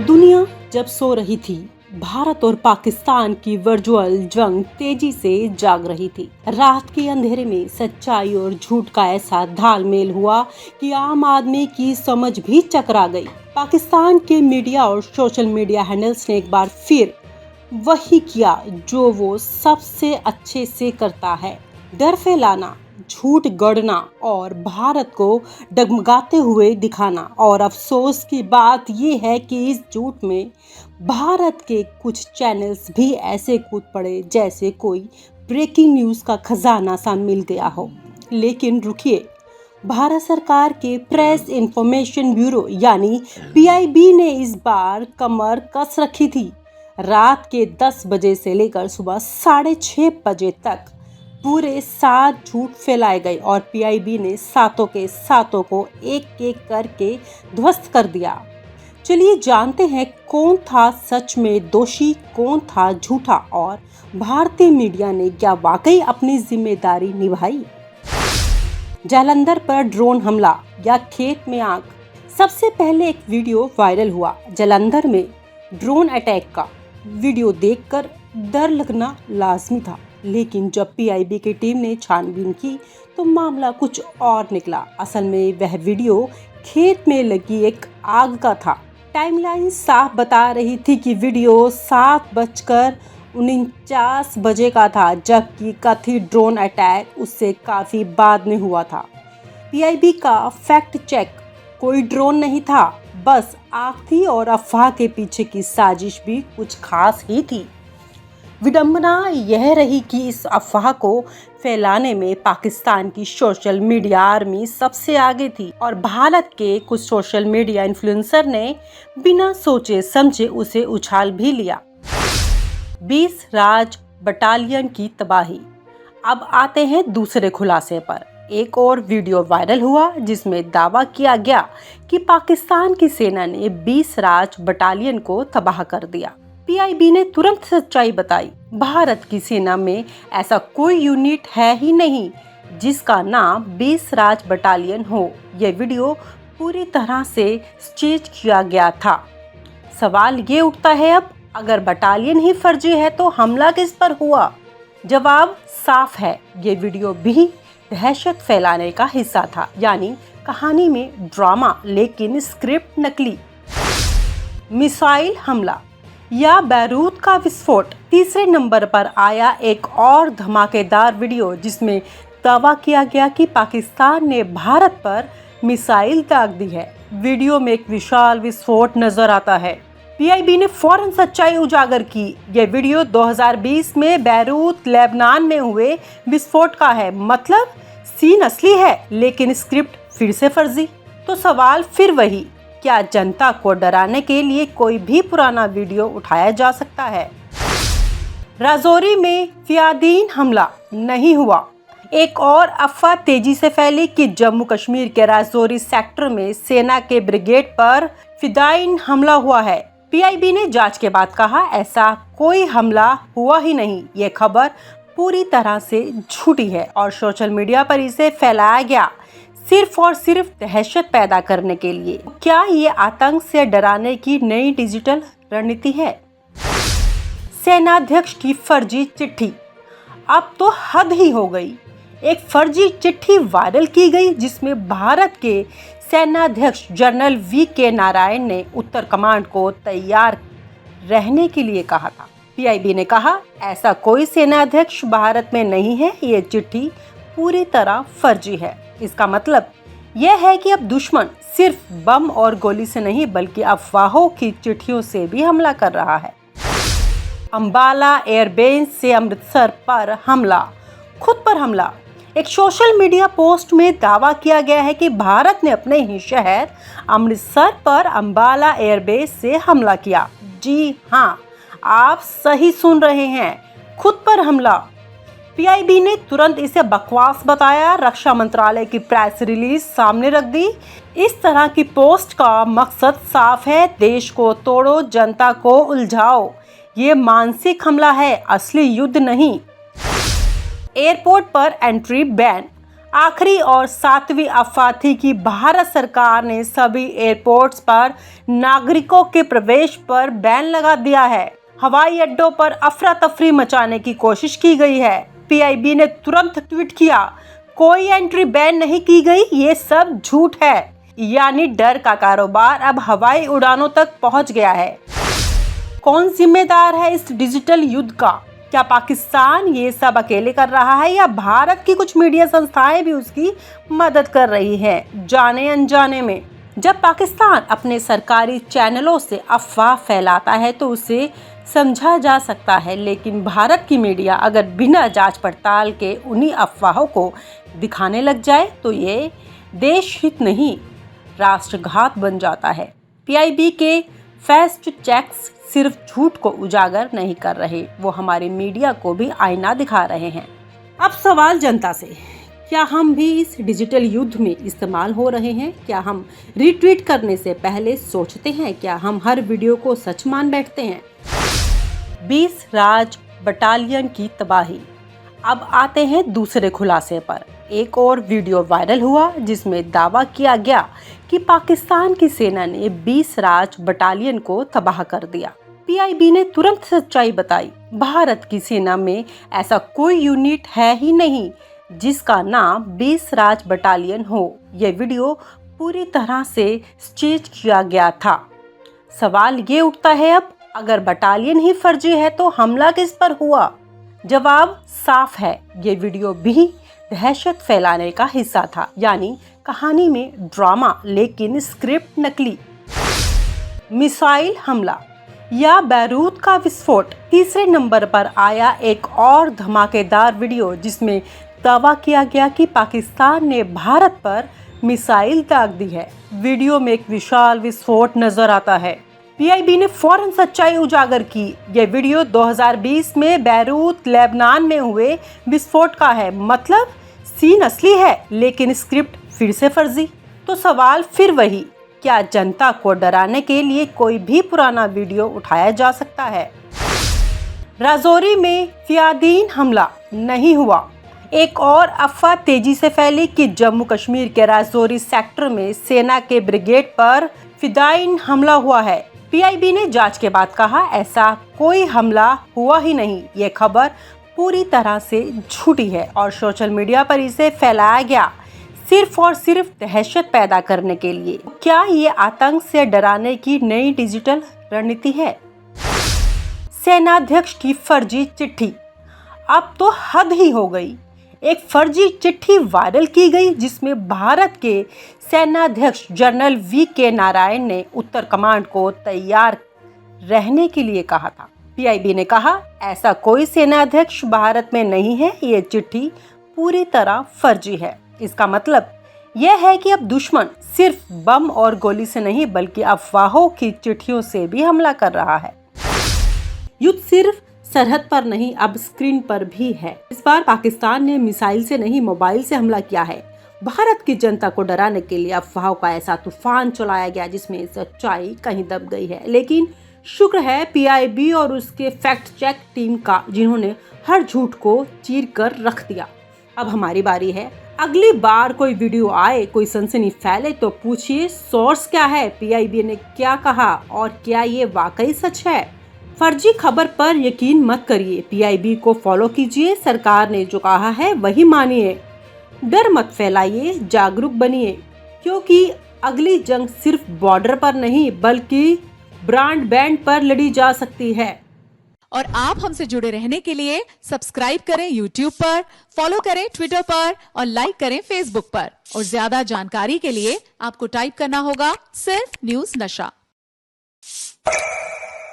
दुनिया जब सो रही थी, भारत और पाकिस्तान की वर्चुअल जंग तेजी से जाग रही थी। रात के अंधेरे में सच्चाई और झूठ का ऐसा तालमेल हुआ कि आम आदमी की समझ भी चकरा गई। पाकिस्तान के मीडिया और सोशल मीडिया हैंडल्स ने एक बार फिर वही किया जो वो सबसे अच्छे से करता है, डर फैलाना, झूठ गढ़ना और भारत को डगमगाते हुए दिखाना। और अफसोस की बात ये है कि इस झूठ में भारत के कुछ चैनल्स भी ऐसे कूद पड़े जैसे कोई ब्रेकिंग न्यूज़ का खजाना सा मिल गया हो। लेकिन रुकिए, भारत सरकार के प्रेस इंफॉर्मेशन ब्यूरो यानी PIB ने इस बार कमर कस रखी थी। रात के 10 बजे से लेकर सुबह 6:30 बजे तक पूरे 7 झूठ फैलाए गए और PIB ने सातों के सातों को एक एक करके ध्वस्त कर दिया। चलिए जानते हैं कौन था सच में दोषी, कौन था झूठा और भारतीय मीडिया ने क्या वाकई अपनी जिम्मेदारी निभाई। जालंधर पर ड्रोन हमला या खेत में आग। सबसे पहले एक वीडियो वायरल हुआ जालंधर में ड्रोन अटैक का। वीडियो देखकर डर लगना लाजमी था, लेकिन जब PIB की टीम ने छानबीन की तो मामला कुछ और निकला। असल में वह वीडियो खेत में लगी एक आग का था। टाइमलाइन साफ बता रही थी कि वीडियो 7:49 बजे का था, जबकि कथित ड्रोन अटैक उससे काफ़ी बाद में हुआ था। PIB का फैक्ट चेक, कोई ड्रोन नहीं था, बस आग थी और अफवाह के पीछे की साजिश भी कुछ खास ही थी। विडंबना यह रही कि इस अफवाह को फैलाने में पाकिस्तान की सोशल मीडिया आर्मी सबसे आगे थी और भारत के कुछ सोशल मीडिया इन्फ्लुएंसर ने बिना सोचे समझे उसे उछाल भी लिया। 20 राज बटालियन की तबाही। अब आते हैं दूसरे खुलासे पर। एक और वीडियो वायरल हुआ जिसमें दावा किया गया कि पाकिस्तान की सेना ने 20 राज बटालियन को तबाह कर दिया। PIB ने तुरंत सच्चाई बताई। भारत की सेना में ऐसा कोई यूनिट है ही नहीं जिसका नाम 20 राज बटालियन हो। यह वीडियो पूरी तरह से स्टेज किया गया था। सवाल ये उठता है, अब अगर बटालियन ही फर्जी है तो हमला किस पर हुआ? जवाब साफ है, ये वीडियो भी दहशत फैलाने का हिस्सा था, यानी कहानी में ड्रामा लेकिन स्क्रिप्ट नकली। मिसाइल हमला या बैरूत का विस्फोट। तीसरे नंबर पर आया एक और धमाकेदार वीडियो जिसमें दावा किया गया कि पाकिस्तान ने भारत पर मिसाइल दाग दी है। वीडियो में एक विशाल विस्फोट नजर आता है। PIB ने फौरन सच्चाई उजागर की। यह वीडियो 2020 में बैरूत लेबनान में हुए विस्फोट का है। मतलब सीन असली है लेकिन स्क्रिप्ट फिर से फर्जी। तो सवाल फिर वही, क्या जनता को डराने के लिए कोई भी पुराना वीडियो उठाया जा सकता है? राजौरी में फियादीन हमला नहीं हुआ। एक और अफवाह तेजी से फैली कि जम्मू कश्मीर के राजौरी सेक्टर में सेना के ब्रिगेड पर फिदायीन हमला हुआ है। PIB ने जांच के बाद कहा ऐसा कोई हमला हुआ ही नहीं। ये खबर पूरी तरह से झूठी है और सोशल मीडिया पर इसे फैलाया गया सिर्फ और सिर्फ दहशत पैदा करने के लिए। क्या ये आतंक से डराने की नई डिजिटल रणनीति है? सेनाध्यक्ष की फर्जी चिट्ठी। अब तो हद ही हो गई। एक फर्जी चिट्ठी वायरल की गई जिसमें भारत के सेनाध्यक्ष जनरल VK नारायण ने उत्तर कमांड को तैयार रहने के लिए कहा था। PIB ने कहा ऐसा कोई सेनाध्यक्ष भारत में नहीं है। ये चिट्ठी पूरी तरह फर्जी है। इसका मतलब यह है कि अब दुश्मन सिर्फ बम और गोली से नहीं बल्कि अफवाहों की चिट्ठियों से भी हमला कर रहा है। अंबाला एयरबेस से अमृतसर पर हमला। खुद पर हमला। एक सोशल मीडिया पोस्ट में दावा किया गया है कि भारत ने अपने ही शहर अमृतसर पर अंबाला एयरबेस से हमला किया। जी हाँ, आप सही सुन रहे हैं, खुद पर हमला। PIB ने तुरंत इसे बकवास बताया। रक्षा मंत्रालय की प्रेस रिलीज सामने रख दी। इस तरह की पोस्ट का मकसद साफ है, देश को तोड़ो, जनता को उलझाओ। ये मानसिक हमला है, असली युद्ध नहीं। एयरपोर्ट पर एंट्री बैन। आखिरी और सातवीं अफवाह थी कि भारत सरकार ने सभी एयरपोर्ट्स पर नागरिकों के प्रवेश पर बैन लगा दिया है। हवाई अड्डों पर अफरा तफरी मचाने की कोशिश की गई है। पीआईबी ने तुरंत ट्वीट किया, कोई एंट्री बैन नहीं की गई, ये सब झूठ है। यानी डर का कारोबार अब हवाई उड़ानों तक पहुंच गया है। कौन जिम्मेदार है इस डिजिटल युद्ध का? क्या पाकिस्तान ये सब अकेले कर रहा है या भारत की कुछ मीडिया संस्थाएं भी उसकी मदद कर रही हैं, जाने अनजाने में? जब पाकिस्तान अपने सरकारी चैनलों से अफवाह फैलाता है तो उसे समझा जा सकता है, लेकिन भारत की मीडिया अगर बिना जांच पड़ताल के उन्हीं अफवाहों को दिखाने लग जाए तो ये देश हित नहीं, राष्ट्रघात बन जाता है। पीआईबी के फैक्ट चेक्स सिर्फ झूठ को उजागर नहीं कर रहे, वो हमारी मीडिया को भी आईना दिखा रहे हैं। अब सवाल जनता से, क्या हम भी इस डिजिटल युद्ध में इस्तेमाल हो रहे हैं? क्या हम रीट्वीट करने से पहले सोचते हैं? क्या हम हर वीडियो को सच मान बैठते हैं? 20 राज बटालियन की तबाही। अब आते हैं दूसरे खुलासे पर। एक और वीडियो वायरल हुआ जिसमें दावा किया गया कि पाकिस्तान की सेना ने 20 राज बटालियन को तबाह कर दिया। पीआईबी ने तुरंत सच्चाई बताई, भारत की सेना में ऐसा कोई यूनिट है ही नहीं जिसका नाम 20 राज बटालियन हो। यह वीडियो पूरी तरह से स्टेज किया गया था। सवाल ये उठता है, अब अगर बटालियन ही फर्जी है तो हमला किस पर हुआ? जवाब साफ है, ये वीडियो भी दहशत फैलाने का हिस्सा था। यानी कहानी में ड्रामा लेकिन स्क्रिप्ट नकली। मिसाइल हमला या बैरूत का विस्फोट। तीसरे नंबर पर आया एक और धमाकेदार वीडियो जिसमें दावा किया गया कि पाकिस्तान ने भारत पर मिसाइल दाग दी है। वीडियो में एक विशाल विस्फोट नजर आता है। पीआईबी ने फौरन सच्चाई उजागर की। यह वीडियो 2020 में बैरूत लेबनान में हुए विस्फोट का है। मतलब सीन असली है लेकिन स्क्रिप्ट फिर से फर्जी। तो सवाल फिर वही, क्या जनता को डराने के लिए कोई भी पुराना वीडियो उठाया जा सकता है? राजौरी में फियादीन हमला नहीं हुआ। एक और अफवाह तेजी से फैली कि जम्मू कश्मीर के राजौरी सेक्टर में सेना के ब्रिगेड पर फिदायीन हमला हुआ है। पीआईबी ने जांच के बाद कहा, ऐसा कोई हमला हुआ ही नहीं। ये खबर पूरी तरह से झूठी है और सोशल मीडिया पर इसे फैलाया गया सिर्फ और सिर्फ दहशत पैदा करने के लिए। क्या ये आतंक से डराने की नई डिजिटल रणनीति है? सेनाध्यक्ष की फर्जी चिट्ठी। अब तो हद ही हो गई। एक फर्जी चिट्ठी वायरल की गई जिसमें भारत के सेनाध्यक्ष जनरल वी.के. नारायण ने उत्तर कमांड को तैयार रहने के लिए कहा था। पीआईबी ने कहा, ऐसा कोई सेनाध्यक्ष भारत में नहीं है। ये चिट्ठी पूरी तरह फर्जी है। इसका मतलब यह है कि अब दुश्मन सिर्फ बम और गोली से नहीं बल्कि अफवाहों की चिट्ठियों से भी हमला कर रहा है। युद्ध सिर्फ सरहद पर नहीं, अब स्क्रीन पर भी है। इस बार पाकिस्तान ने मिसाइल से नहीं, मोबाइल से हमला किया है। भारत की जनता को डराने के लिए अफवाहों का ऐसा तूफान चलाया गया जिसमें सच्चाई कहीं दब गई है। लेकिन शुक्र है पीआईबी और उसके फैक्ट चेक टीम का, जिन्होंने हर झूठ को चीर कर रख दिया। अब हमारी बारी है। अगली बार कोई वीडियो आए, कोई सनसनी फैले तो पूछिए सोर्स क्या है, पीआईबी ने क्या कहा और क्या ये वाकई सच है। फर्जी खबर पर यकीन मत करिए। पीआईबी को फॉलो कीजिए। सरकार ने जो कहा है वही मानिए। डर मत फैलाइए, जागरूक बनिए, क्योंकि अगली जंग सिर्फ बॉर्डर पर नहीं बल्कि ब्रॉडबैंड पर लड़ी जा सकती है। और आप हमसे जुड़े रहने के लिए सब्सक्राइब करें YouTube पर, फॉलो करें Twitter पर और लाइक करें Facebook पर। और ज्यादा जानकारी के लिए आपको टाइप करना होगा सिर्फ न्यूज़ नशा।